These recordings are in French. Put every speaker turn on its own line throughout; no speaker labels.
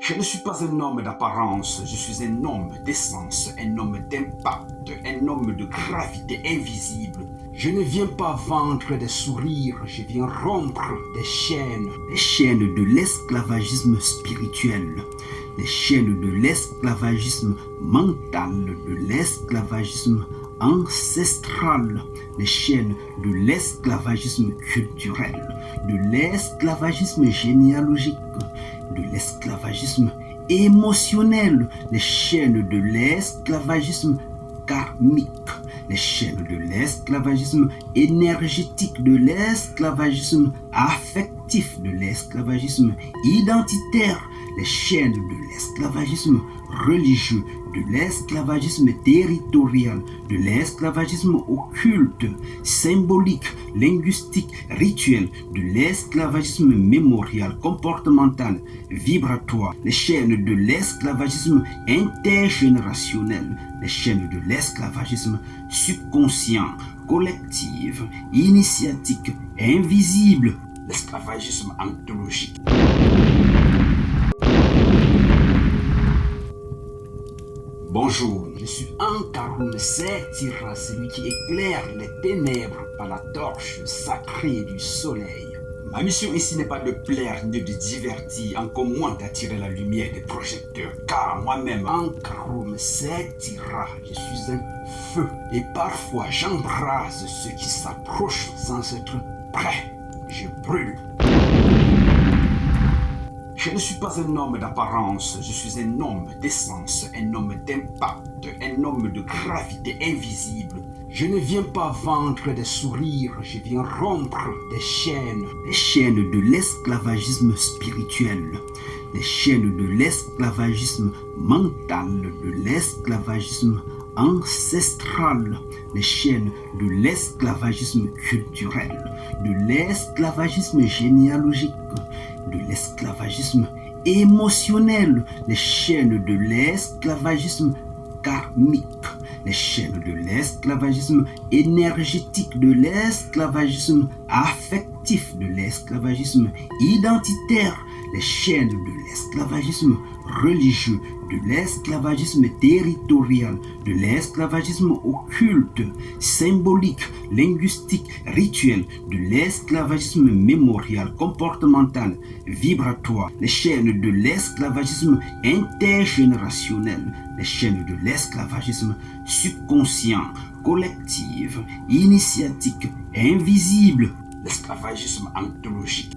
Je ne suis pas un homme d'apparence, je suis un homme d'essence, un homme d'impact, un homme de gravité invisible. Je ne viens pas vendre des sourires, je viens rompre les chaînes de l'esclavagisme spirituel, les chaînes de l'esclavagisme mental, de l'esclavagisme ancestral, les chaînes de l'esclavagisme culturel, de l'esclavagisme généalogique, de l'esclavagisme émotionnel, les chaînes de l'esclavagisme karmique, les chaînes de l'esclavagisme énergétique, de l'esclavagisme affectif, de l'esclavagisme identitaire, les chaînes de l'esclavagisme religieux, de l'esclavagisme territorial, de l'esclavagisme occulte, symbolique, linguistique, rituel, de l'esclavagisme mémorial, comportemental, vibratoire, les chaînes de l'esclavagisme intergénérationnel, les chaînes de l'esclavagisme subconscient, collectif, initiatique, invisible, l'esclavagisme anthologique. Bonjour, je suis Ankaroum Setira, celui qui éclaire les ténèbres par la torche sacrée du soleil. Ma mission ici n'est pas de plaire ni de divertir, encore moins d'attirer la lumière des projecteurs, car moi-même, Ankaroum Setira, je suis un feu et parfois j'embrase ceux qui s'approchent sans être prêts. Je brûle. Je ne suis pas un homme d'apparence, je suis un homme d'essence, un homme d'impact, un homme de gravité invisible. Je ne viens pas vendre des sourires, je viens rompre les chaînes de l'esclavagisme spirituel, les chaînes de l'esclavagisme mental, de l'esclavagisme ancestral, les chaînes de l'esclavagisme culturel, de l'esclavagisme généalogique, de l'esclavagisme émotionnel, les chaînes de l'esclavagisme karmique, les chaînes de l'esclavagisme énergétique, de l'esclavagisme affectif, de l'esclavagisme identitaire, les chaînes de l'esclavagisme religieux, de l'esclavagisme territorial, de l'esclavagisme occulte, symbolique, linguistique, rituel, de l'esclavagisme mémorial, comportemental, vibratoire, les chaînes de l'esclavagisme intergénérationnel, les chaînes de l'esclavagisme subconscient, collectif, initiatique, invisible, l'esclavagisme anthologique.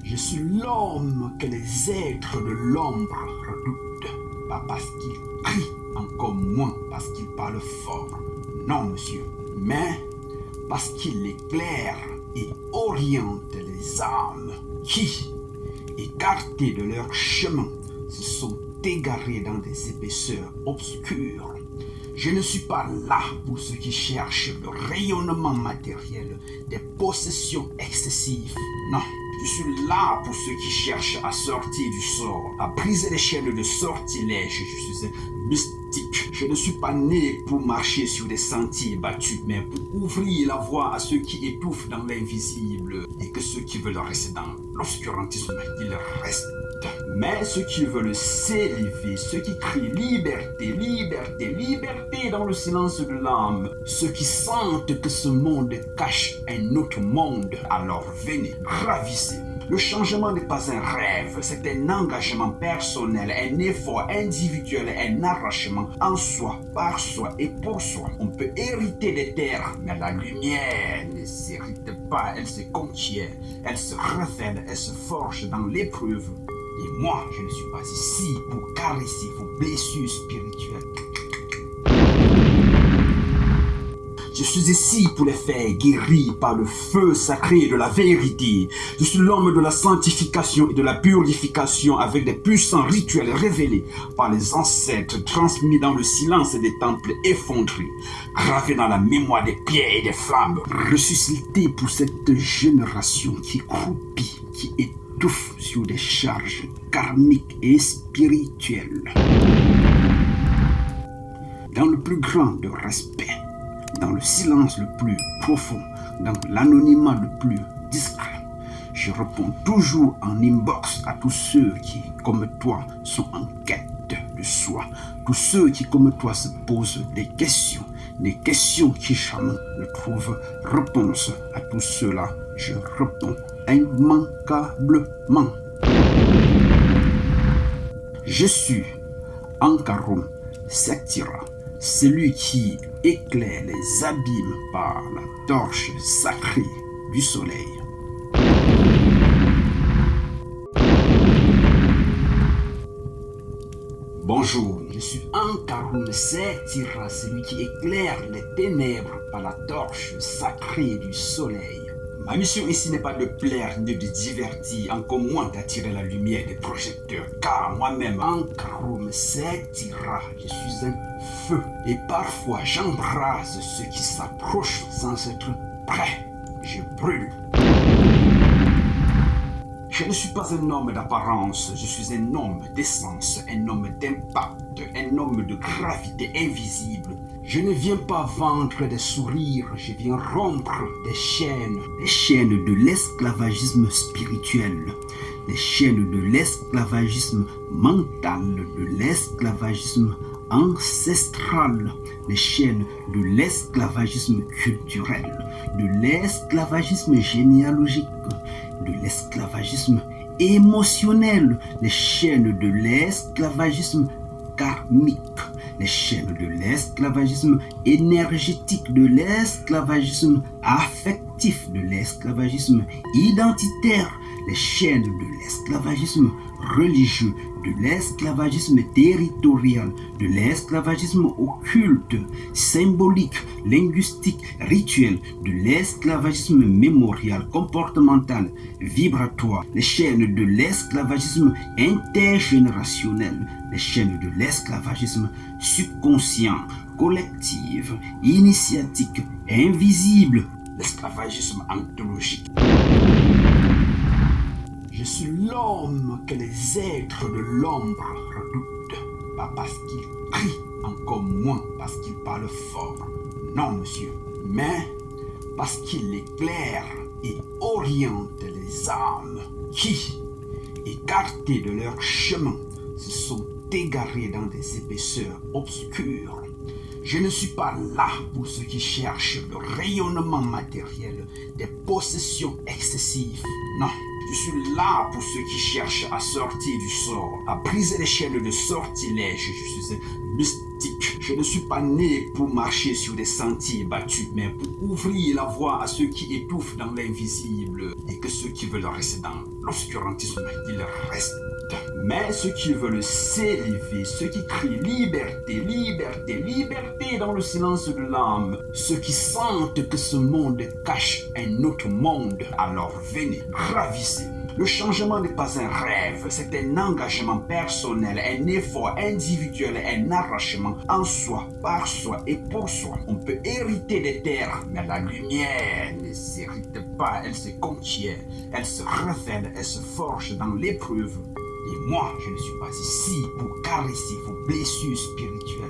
Je suis l'homme que les êtres de l'ombre redoutent, pas parce qu'il crie, encore moins parce qu'il parle fort, non monsieur, mais parce qu'il éclaire et oriente les âmes qui, écartées de leur chemin, se sont égarées dans des épaisseurs obscures. Je ne suis pas là pour ceux qui cherchent le rayonnement matériel des possessions excessives, non. Je suis là pour ceux qui cherchent à sortir du sort, à briser les chaînes de sortilège. Je suis un mystique. Je ne suis pas né pour marcher sur des sentiers battus, mais pour ouvrir la voie à ceux qui étouffent dans l'invisible et que ceux qui veulent rester dans l'obscurantisme, ils restent. Mais ceux qui veulent s'élever, ceux qui crient liberté, liberté, liberté dans le silence de l'âme, ceux qui sentent que ce monde cache un autre monde, alors venez, gravissez. Le changement n'est pas un rêve, c'est un engagement personnel, un effort individuel, un arrachement en soi, par soi et pour soi. On peut hériter des terres, mais la lumière ne s'hérite pas, elle se contient, elle se révèle, elle se forge dans l'épreuve. Et moi, je ne suis pas ici pour caresser vos blessures spirituelles. Je suis ici pour les faire guérir par le feu sacré de la vérité. Je suis l'homme de la sanctification et de la purification avec des puissants rituels révélés par les ancêtres transmis dans le silence des temples effondrés, gravés dans la mémoire des pierres et des flammes, ressuscité pour cette génération qui croupit, qui étouffe sur des charges karmiques et spirituelles. Dans le plus grand de respect, dans le silence le plus profond, dans l'anonymat le plus discret, Je réponds toujours en inbox à tous ceux qui, comme toi, sont en quête de soi. Tous ceux qui, comme toi, se posent des questions qui jamais ne trouvent réponse. À tous ceux-là, je réponds immanquablement. Je suis Ankarum Sektira, celui qui éclaire les abîmes par la torche sacrée du soleil. Bonjour, je suis Ankarum Sektira, celui qui éclaire les ténèbres par la torche sacrée du soleil. Ma mission ici n'est pas de plaire ni de divertir, encore moins d'attirer la lumière des projecteurs, car moi-même, Ankarum Sektira, je suis un feu et parfois j'embrase ceux qui s'approchent sans être prêts. Je brûle. Je ne suis pas un homme d'apparence, je suis un homme d'essence, un homme d'impact, un homme de gravité invisible. Je ne viens pas vendre des sourires, je viens rompre des chaînes de l'esclavagisme spirituel, les chaînes de l'esclavagisme mental, de l'esclavagisme ancestral, les chaînes de l'esclavagisme culturel, de l'esclavagisme généalogique, de l'esclavagisme émotionnel, les chaînes de l'esclavagisme karmique, les chaînes de l'esclavagisme énergétique, de l'esclavagisme affectif, de l'esclavagisme identitaire, les chaînes de l'esclavagisme religieux, de l'esclavagisme territorial, de l'esclavagisme occulte, symbolique, linguistique, rituel, de l'esclavagisme mémorial, comportemental, vibratoire, les chaînes de l'esclavagisme intergénérationnel, les chaînes de l'esclavagisme subconscient, collectif, initiatique, invisible, l'esclavagisme anthologique. Je suis l'homme que les êtres de l'ombre redoutent, pas parce qu'il crie, encore moins parce qu'il parle fort. Non, monsieur, mais parce qu'il éclaire et oriente les âmes qui, écartées de leur chemin, se sont égarées dans des épaisseurs obscures. Je ne suis pas là pour ceux qui cherchent le rayonnement matériel des possessions excessives. Non, je suis là pour ceux qui cherchent à sortir du sort, à briser les chaînes de sortilège. Je suis un mystique. Je ne suis pas né pour marcher sur des sentiers battus, mais pour ouvrir la voie à ceux qui étouffent dans l'invisible et que ceux qui veulent rester dans l'obscurantisme, ils restent. Mais ceux qui veulent s'élever, ceux qui crient liberté, liberté, liberté dans le silence de l'âme, ceux qui sentent que ce monde cache un autre monde, alors venez, ravissez. Le changement n'est pas un rêve, c'est un engagement personnel, un effort individuel, un arrachement en soi, par soi et pour soi. On peut hériter des terres, mais la lumière ne s'hérite pas, elle se contient, elle se révèle, elle se forge dans l'épreuve. Et moi, je ne suis pas ici pour caresser vos blessures spirituelles.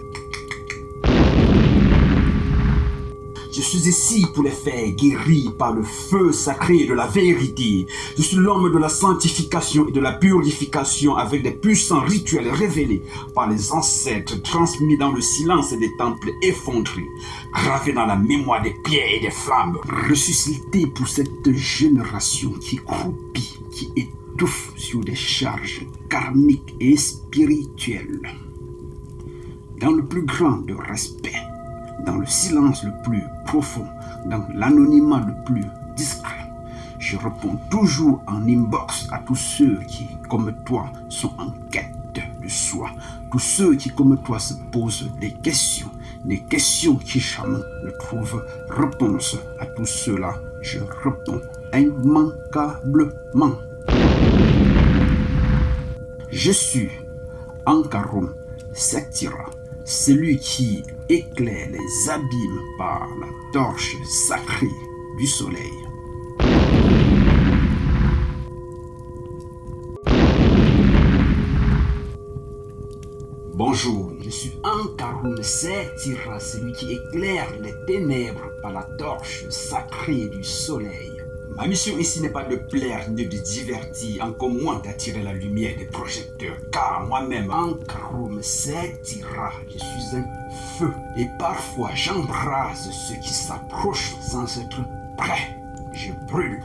Je suis ici pour les faire guérir par le feu sacré de la vérité. Je suis l'homme de la sanctification et de la purification avec des puissants rituels révélés par les ancêtres transmis dans le silence des temples effondrés, gravés dans la mémoire des pierres et des flammes, ressuscité pour cette génération qui croupit, qui étouffe sur des charges karmiques et spirituelles. Dans le plus grand de respect, dans le silence le plus profond, dans l'anonymat le plus discret, je réponds toujours en inbox à tous ceux qui, comme toi, sont en quête de soi. Tous ceux qui, comme toi, se posent des questions qui jamais ne trouvent réponse. À tous ceux-là, je réponds immanquablement. Je suis Ankarum Sektira, celui qui éclaire les abîmes par la torche sacrée du soleil. Bonjour, je suis Ankarum Sektira, celui qui éclaire les ténèbres par la torche sacrée du soleil. Ma mission ici n'est pas de plaire ni de divertir, encore moins d'attirer la lumière des projecteurs, car moi-même, Ankarum Setira, je suis un feu, et parfois j'embrase ceux qui s'approchent sans être prêts. Je brûle.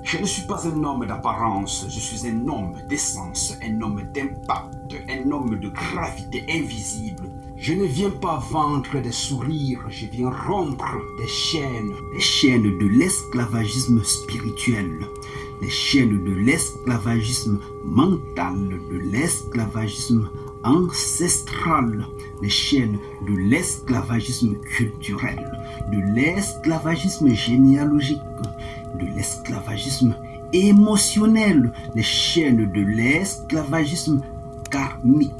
Je ne suis pas un homme d'apparence, je suis un homme d'essence, un homme d'impact, un homme de gravité invisible. Je ne viens pas vendre des sourires, je viens rompre des chaînes de l'esclavagisme spirituel, les chaînes de l'esclavagisme mental, de l'esclavagisme ancestral, les chaînes de l'esclavagisme culturel, de l'esclavagisme généalogique, de l'esclavagisme émotionnel, les chaînes de l'esclavagisme karmique,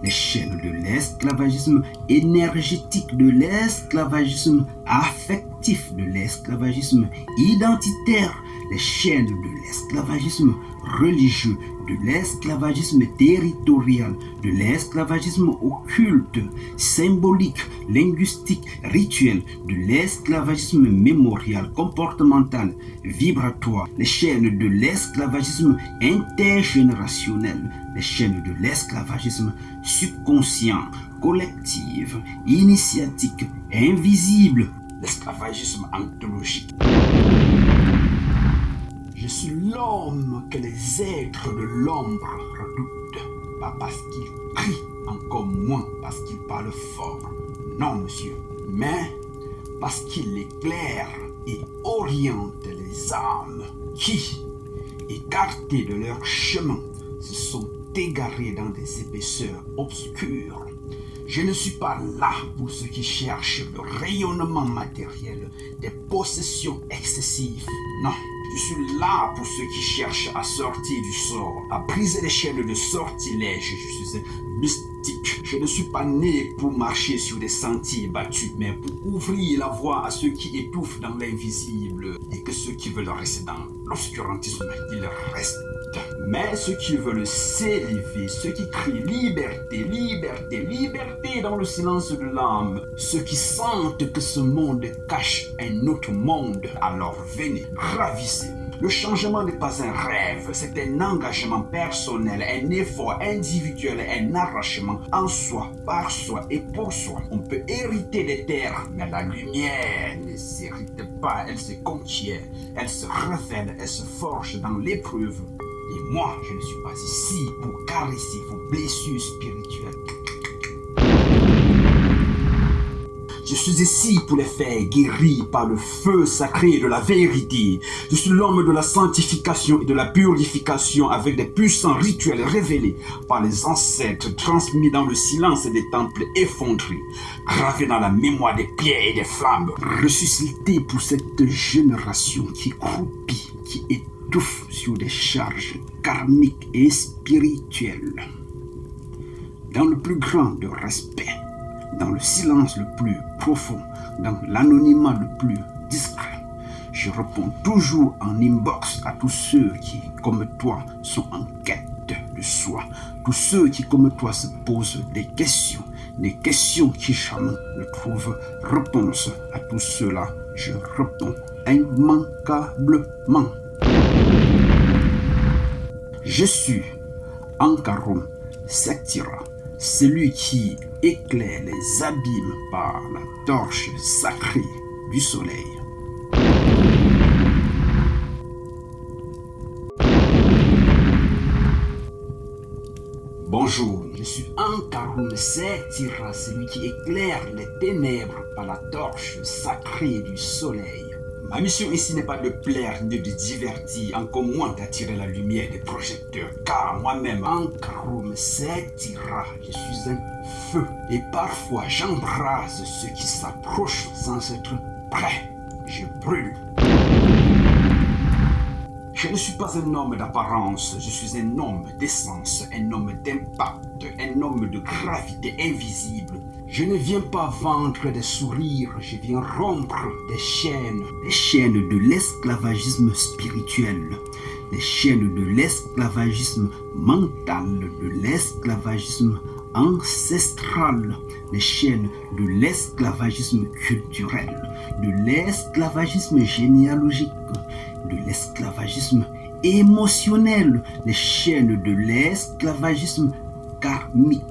les chaînes de l'esclavagisme énergétique, de l'esclavagisme affectif, de l'esclavagisme identitaire, les chaînes de l'esclavagisme religieux, de l'esclavagisme territorial, de l'esclavagisme occulte, symbolique, linguistique, rituel, de l'esclavagisme mémorial, comportemental, vibratoire, les chaînes de l'esclavagisme intergénérationnel, les chaînes de l'esclavagisme subconscient, collectif, initiatique, invisible, l'esclavagisme anthologique. Je suis l'homme que les êtres de l'ombre redoutent, pas parce qu'il crie, encore moins parce qu'il parle fort. Non, monsieur, mais parce qu'il éclaire et oriente les âmes qui, écartées de leur chemin, se sont égarées dans des épaisseurs obscures. Je ne suis pas là pour ceux qui cherchent le rayonnement matériel des possessions excessives. Non, je suis là pour ceux qui cherchent à sortir du sort, à briser les chaînes de sortilège. Je suis un mystique. Je ne suis pas né pour marcher sur des sentiers battus, mais pour ouvrir la voie à ceux qui étouffent dans l'invisible et que ceux qui veulent rester dans l'obscurantisme, ils restent. Mais ceux qui veulent s'élever, ceux qui crient liberté, liberté, liberté dans le silence de l'âme, ceux qui sentent que ce monde cache un autre monde, alors venez, ravissez. Le changement n'est pas un rêve, c'est un engagement personnel, un effort individuel, un arrachement en soi, par soi et pour soi. On peut hériter des terres, mais la lumière ne s'hérite pas, elle se conquiert, elle se révèle, elle se forge dans l'épreuve. Et moi, je ne suis pas ici pour caresser vos blessures spirituelles. Je suis ici pour les faire guérir par le feu sacré de la vérité. Je suis l'homme de la sanctification et de la purification avec des puissants rituels révélés par les ancêtres transmis dans le silence des temples effondrés, gravés dans la mémoire des pierres et des flammes, ressuscité pour cette génération qui croupit, qui étouffe sur des charges karmiques et spirituelles. Dans le plus grand de respect, dans le silence le plus profond, dans l'anonymat le plus discret, je réponds toujours en inbox à tous ceux qui, comme toi, sont en quête de soi, tous ceux qui, comme toi, se posent des questions qui jamais ne trouvent réponse. À tous ceux-là, je réponds immanquablement. Je suis Ankarum Setira, celui qui éclaire les abîmes par la torche sacrée du soleil. Bonjour, je suis Ankarum Setira, celui qui éclaire les ténèbres par la torche sacrée du soleil. Ma mission ici n'est pas de plaire ni de divertir, encore moins d'attirer la lumière des projecteurs, car moi-même, Ankarum Setira, je suis un feu, et parfois j'embrase ceux qui s'approchent sans être prêts. Je brûle. Je ne suis pas un homme d'apparence, je suis un homme d'essence, un homme d'impact, un homme de gravité invisible. Je ne viens pas vendre des sourires, je viens rompre des chaînes de l'esclavagisme spirituel, les chaînes de l'esclavagisme mental, de l'esclavagisme ancestrales, les chaînes de l'esclavagisme culturel, de l'esclavagisme généalogique, de l'esclavagisme émotionnel, les chaînes de l'esclavagisme karmique,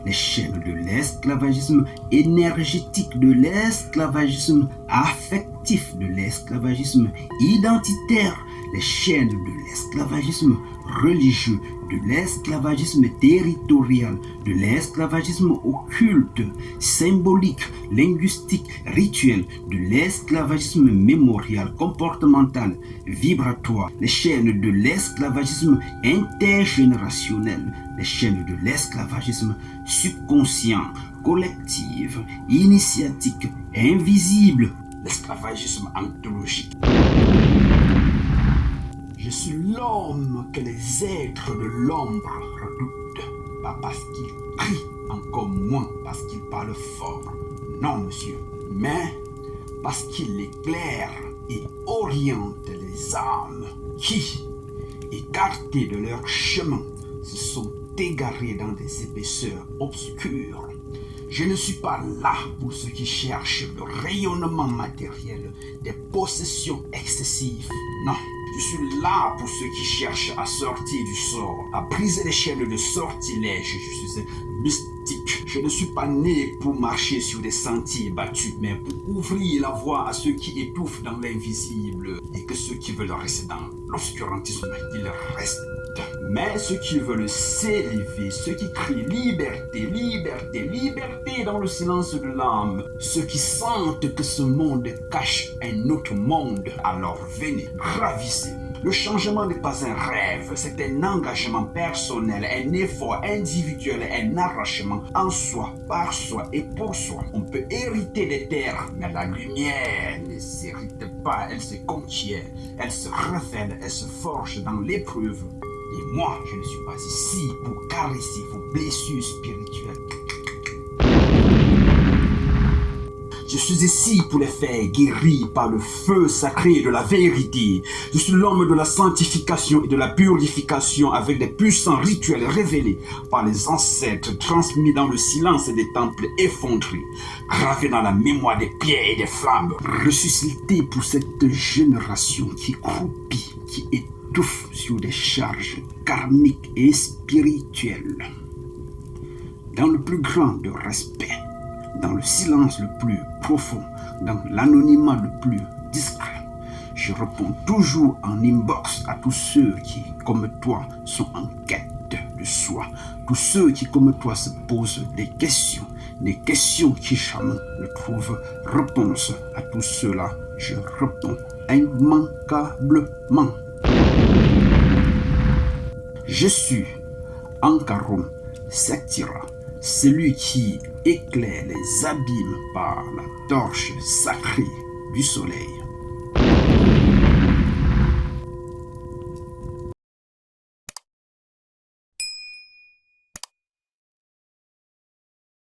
les chaînes de l'esclavagisme énergétique, de l'esclavagisme affectif, de l'esclavagisme identitaire, les chaînes de l'esclavagisme religieux, de l'esclavagisme territorial, de l'esclavagisme occulte, symbolique, linguistique, rituel, de l'esclavagisme mémorial, comportemental, vibratoire, les chaînes de l'esclavagisme intergénérationnel, les chaînes de l'esclavagisme subconscient, collectif, initiatique, invisible, l'esclavagisme anthologique. Je suis l'homme que les êtres de l'ombre redoutent, pas parce qu'il crie, encore moins parce qu'il parle fort. Non, monsieur, mais parce qu'il éclaire et oriente les âmes qui, écartées de leur chemin, se sont égarées dans des épaisseurs obscures. Je ne suis pas là pour ceux qui cherchent le rayonnement matériel des possessions excessives. Non, je suis là pour ceux qui cherchent à sortir du sort, à briser les chaînes de sortilège. Je suis un mystique. Je ne suis pas né pour marcher sur des sentiers battus, mais pour ouvrir la voie à ceux qui étouffent dans l'invisible et que ceux qui veulent rester dans l'obscurantisme, ils restent. Mais ceux qui veulent s'élever, ceux qui crient liberté, liberté, liberté dans le silence de l'âme, ceux qui sentent que ce monde cache un autre monde, alors venez, ravissez. Le changement n'est pas un rêve, c'est un engagement personnel, un effort individuel, un arrachement en soi, par soi et pour soi. On peut hériter des terres, mais la lumière ne s'hérite pas, elle se conquiert, elle se révèle, elle se forge dans l'épreuve. Et moi, je ne suis pas ici pour caresser vos blessures spirituelles. Je suis ici pour les faire guérir par le feu sacré de la vérité. Je suis l'homme de la sanctification et de la purification avec des puissants rituels révélés par les ancêtres transmis dans le silence des temples effondrés, gravés dans la mémoire des pierres et des flammes, ressuscité pour cette génération qui croupit, qui étouffe sur des charges karmiques et spirituelles. Dans le plus grand de respect, dans le silence le plus profond, dans l'anonymat le plus discret, je réponds toujours en inbox à tous ceux qui, comme toi, sont en quête de soi, tous ceux qui, comme toi, se posent des questions qui jamais ne trouvent réponse. À tous ceux-là, je réponds immanquablement. Je suis Ankarum Sektira, celui qui éclaire les abîmes par la torche sacrée du soleil.